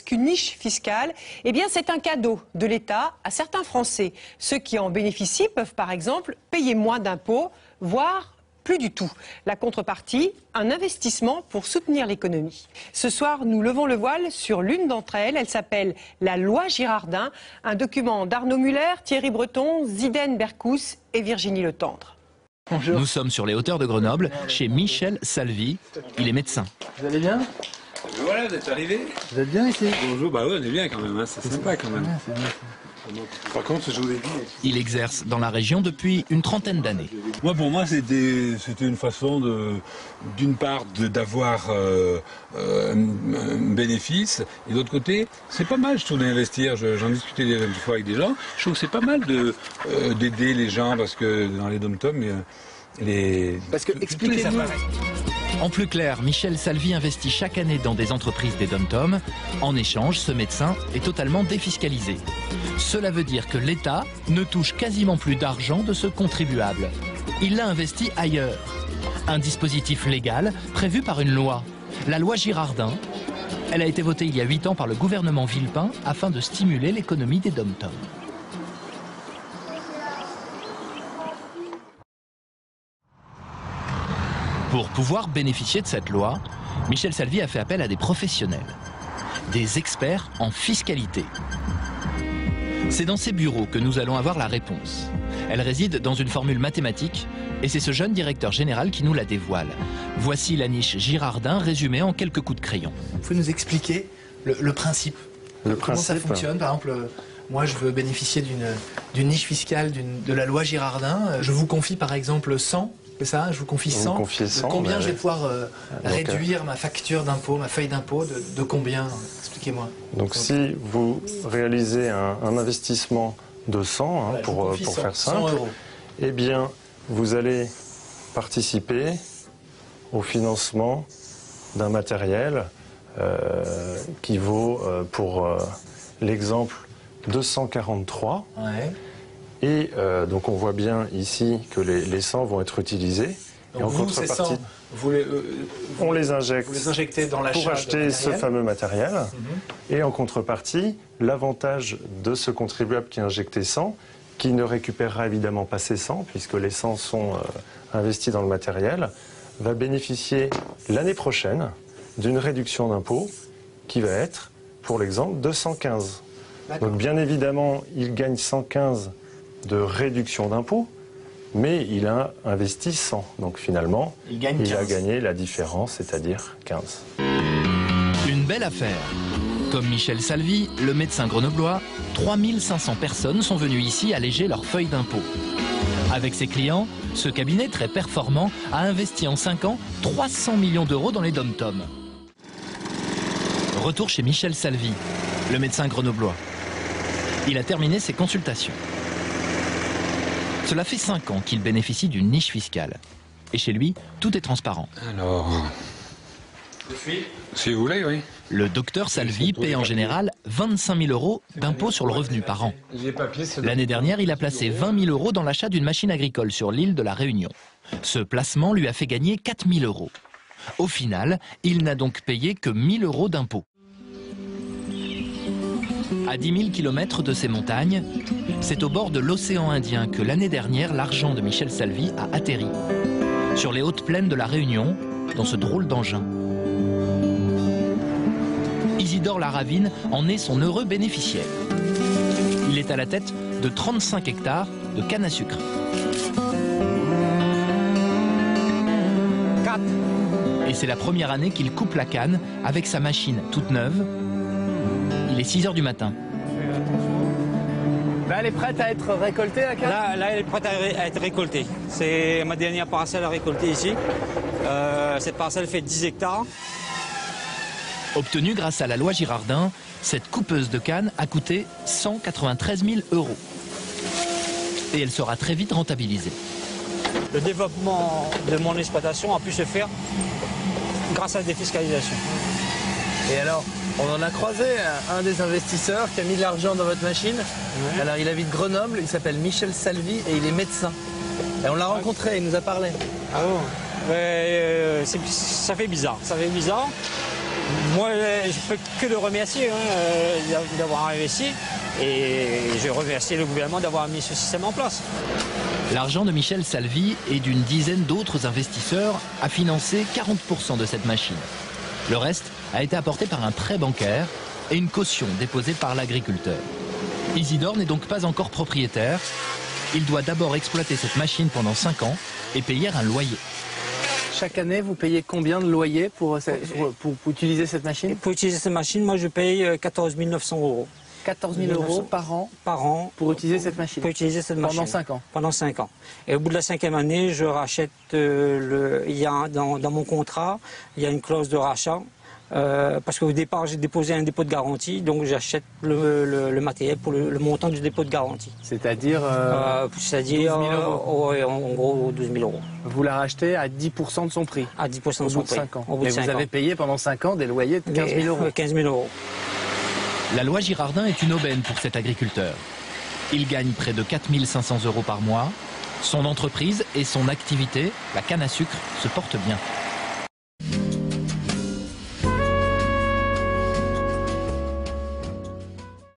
qu'une niche fiscale? Eh bien, c'est un cadeau de l'État à certains Français. Ceux qui en bénéficient peuvent, par exemple, payer moins d'impôts, voire plus du tout. La contrepartie, un investissement pour soutenir l'économie. Ce soir, nous levons le voile sur l'une d'entre elles. Elle s'appelle la loi Girardin, un document d'Arnaud Muller, Thierry Breton, Ziden Berkous et Virginie Le Tendre. Bonjour. Nous sommes sur les hauteurs de Grenoble, chez Michel Salvi. Il est médecin. Vous allez bien? Voilà, vous êtes arrivé. Vous êtes bien ici? Bonjour, bah ouais, on est bien quand même, hein. C'est sympa quand même. Ouais, c'est bien. Par contre, je vous ai dit... Il exerce dans la région depuis une trentaine d'années. Moi, pour moi, c'était une façon d'une part d'avoir un bénéfice, et d'autre côté, c'est pas mal, je trouve, d'investir. J'en discutais une fois avec des gens. Je trouve que c'est pas mal d'aider les gens, parce que dans les dom-toms, Parce que, expliquez-nous... En plus clair, Michel Salvi investit chaque année dans des entreprises des dom-toms. En échange, ce médecin est totalement défiscalisé. Cela veut dire que l'État ne touche quasiment plus d'argent de ce contribuable. Il l'a investi ailleurs. Un dispositif légal prévu par une loi, la loi Girardin. Elle a été votée il y a 8 ans par le gouvernement Villepin afin de stimuler l'économie des dom-toms. Pour pouvoir bénéficier de cette loi, Michel Salvi a fait appel à des professionnels, des experts en fiscalité. C'est dans ces bureaux que nous allons avoir la réponse. Elle réside dans une formule mathématique et c'est ce jeune directeur général qui nous la dévoile. Voici la niche Girardin résumée en quelques coups de crayon. Vous pouvez nous expliquer le principe? Comment ça fonctionne? Par exemple, moi je veux bénéficier d'une niche fiscale de la loi Girardin. Je vous confie par exemple 100. C'est ça, je vous confie 100. De combien je vais pouvoir réduire ma facture d'impôt, ma feuille d'impôt, de combien? Expliquez-moi. Donc si vous réalisez un investissement de 100, voilà, pour faire simple, 100 €. Eh bien, vous allez participer au financement d'un matériel qui vaut, pour l'exemple, 243. Ouais. Et donc on voit bien ici que les 100 vont être utilisés. Donc et en vous, contrepartie, vous on les injecte vous les injectez dans l'achat pour acheter ce fameux matériel. Et en contrepartie, l'avantage de ce contribuable qui a injecté 100, qui ne récupérera évidemment pas ses 100, puisque les 100 sont investis dans le matériel, va bénéficier l'année prochaine d'une réduction d'impôt qui va être, pour l'exemple, de 115. Donc bien évidemment, il gagne 115 de réduction d'impôt, mais il a investi 100. Donc finalement, il a gagné la différence, c'est-à-dire 15. Une belle affaire. Comme Michel Salvi, le médecin grenoblois, 3500 personnes sont venues ici alléger leurs feuilles d'impôt. Avec ses clients, ce cabinet très performant a investi en 5 ans 300 millions d'euros dans les dom-toms. Retour chez Michel Salvi, le médecin grenoblois. Il a terminé ses consultations. Cela fait 5 ans qu'il bénéficie d'une niche fiscale. Et chez lui, tout est transparent. Alors... Si vous voulez, oui. Le docteur Salvi paie en général 25 000 € d'impôt sur le revenu par an. L'année dernière, il a placé 20 000 € dans l'achat d'une machine agricole sur l'île de la Réunion. Ce placement lui a fait gagner 4 000 €. Au final, il n'a donc payé que 1 000 € d'impôt. À 10 000 km de ces montagnes, c'est au bord de l'océan Indien que l'année dernière, l'argent de Michel Salvi a atterri. Sur les hautes plaines de la Réunion, dans ce drôle d'engin. Isidore Laravine en est son heureux bénéficiaire. Il est à la tête de 35 hectares de canne à sucre. Et c'est la première année qu'il coupe la canne avec sa machine toute neuve. Il est 6 h du matin. Là, elle est prête à être récoltée, la canne? Là, elle est prête à être récoltée. C'est ma dernière parcelle à récolter ici. Cette parcelle fait 10 hectares. Obtenue grâce à la loi Girardin, cette coupeuse de canne a coûté 193 000 €. Et elle sera très vite rentabilisée. Le développement de mon exploitation a pu se faire grâce à la défiscalisation. Et alors, on en a croisé un des investisseurs qui a mis de l'argent dans votre machine. Ouais. Alors, il habite Grenoble, il s'appelle Michel Salvi et il est médecin. Et on l'a rencontré, il nous a parlé. Ah bon? Ça fait bizarre. Ça fait bizarre. Moi, je peux que le remercier d'avoir investi et je remercie le gouvernement d'avoir mis ce système en place. L'argent de Michel Salvi et d'une dizaine d'autres investisseurs a financé 40% de cette machine. Le reste a été apporté par un prêt bancaire et une caution déposée par l'agriculteur. Isidore n'est donc pas encore propriétaire. Il doit d'abord exploiter cette machine pendant 5 ans et payer un loyer. Chaque année, vous payez combien de loyer pour utiliser cette machine? Pour utiliser cette machine, moi je paye 14 900 €. 14 000 € par an pour utiliser cette machine. Pour utiliser cette machine. Pendant 5 ans. Pendant 5 ans. Et au bout de la 5e année, je rachète dans mon contrat, il y a une clause de rachat. Parce qu'au départ, j'ai déposé un dépôt de garantie, donc j'achète le matériel pour le montant du dépôt de garantie. C'est-à-dire 12 000 €. En gros, 12 000 €. Vous la rachetez à 10% de son prix. À 10% de son prix. 5 ans. Et vous avez payé pendant 5 ans des loyers de 15 000 €. 15 000 €. La loi Girardin est une aubaine pour cet agriculteur. Il gagne près de 4 500 € par mois. Son entreprise et son activité, la canne à sucre, se portent bien.